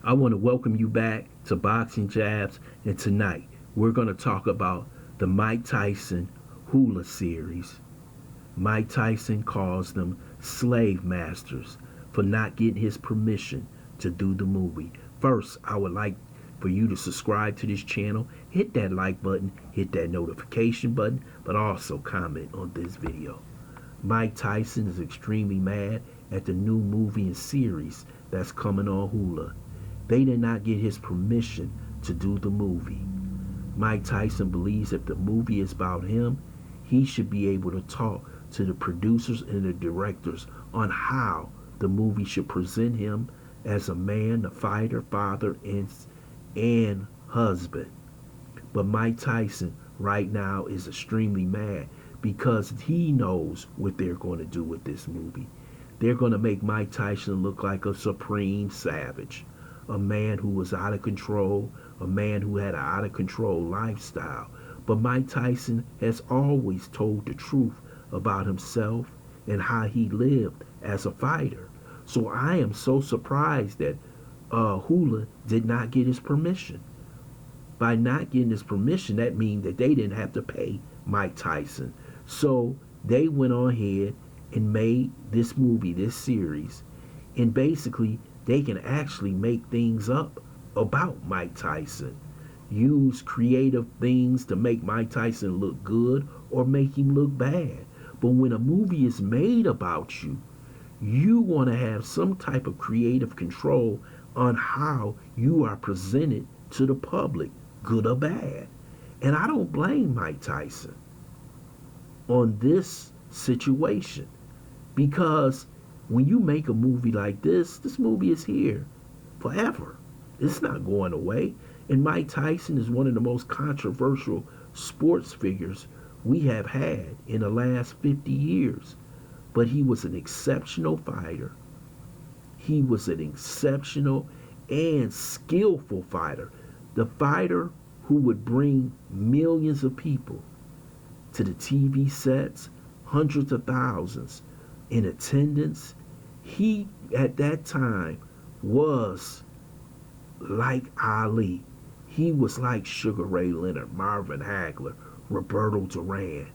I want to welcome you back to Boxing Jabs, and tonight we're going to talk about the Mike Tyson Hulu series. Mike Tyson calls them slave masters for not getting his permission to do the movie. First, I would like for you to subscribe to this channel, hit that like button, hit that notification button, but also comment on this video. Mike Tyson is extremely mad at the new movie and series that's coming on Hulu. They did not get his permission to do the movie. Mike Tyson believes if the movie is about him, he should be able to talk to the producers and the directors on how the movie should present him as a man, a fighter, father, and husband. But Mike Tyson right now is extremely mad because he knows what they're going to do with this movie. They're going to make Mike Tyson look like a supreme savage, a man who was out of control, a man who had an out of control lifestyle. But Mike Tyson has always told the truth about himself and how he lived as a fighter. So I am so surprised that Hulu did not get his permission. By not getting his permission, that means that they didn't have to pay Mike Tyson. So they went on ahead and made this movie, this series, and basically they can actually make things up about Mike Tyson. Use creative things to make Mike Tyson look good or make him look bad. But when a movie is made about you, you want to have some type of creative control on how you are presented to the public, good or bad. And I don't blame Mike Tyson on this situation, because when you make a movie like this movie is here forever. It's not going away. And Mike Tyson is one of the most controversial sports figures we have had in the last 50 years. But he was an exceptional fighter. He was an exceptional and skillful fighter. The fighter who would bring millions of people to the TV sets, hundreds of thousands in attendance. He, at that time, was like Ali. He was like Sugar Ray Leonard, Marvin Hagler, Roberto Duran.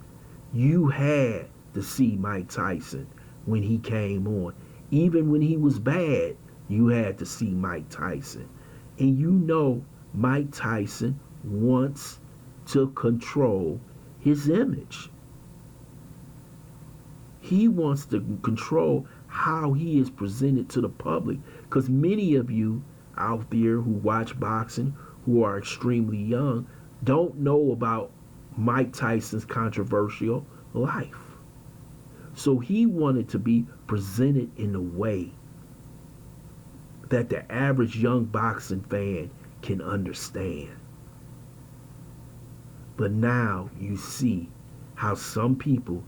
You had to see Mike Tyson when he came on. Even when he was bad, you had to see Mike Tyson. And you know Mike Tyson wants to control his image. He wants to control how he is presented to the public, because many of you out there who watch boxing, who are extremely young, don't know about Mike Tyson's controversial life. So he wanted to be presented in a way that the average young boxing fan can understand. But now you see how some people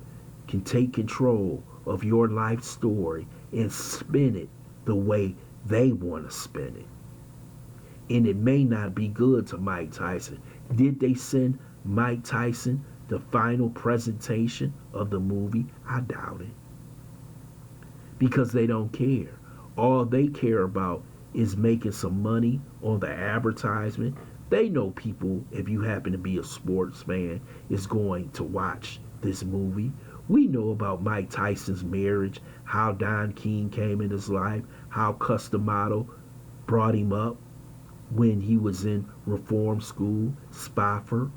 can take control of your life story and spin it the way they want to spin it. And it may not be good to Mike Tyson. Did they send Mike Tyson the final presentation of the movie? I doubt it. Because they don't care. All they care about is making some money on the advertisement. They know people, if you happen to be a sports fan, is going to watch this movie. We know about Mike Tyson's marriage, how Don King came in his life, how Custom Model brought him up when he was in reform school, Spofford,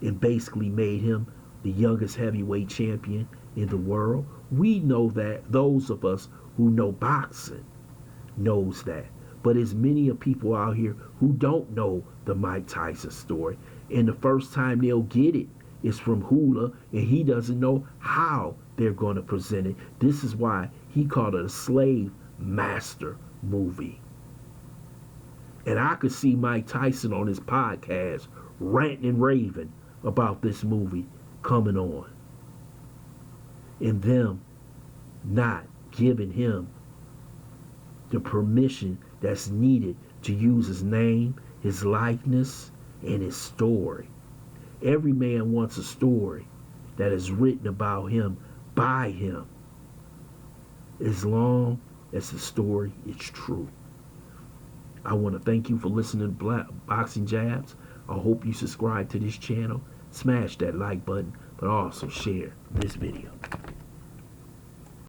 and basically made him the youngest heavyweight champion in the world. We know that. Those of us who know boxing knows that. But there's many of people out here who don't know the Mike Tyson story. And the first time they'll get it is from Hulu, and he doesn't know how they're going to present it. This is why he called it a slave master movie. And I could see Mike Tyson on his podcast ranting and raving about this movie coming on, and them not giving him the permission that's needed to use his name, his likeness, and his story. Every man wants a story that is written about him by him, as long as the story is true. I want to thank you for listening to Boxing Jabs. I hope you subscribe to this channel, smash that like button, but also share this video.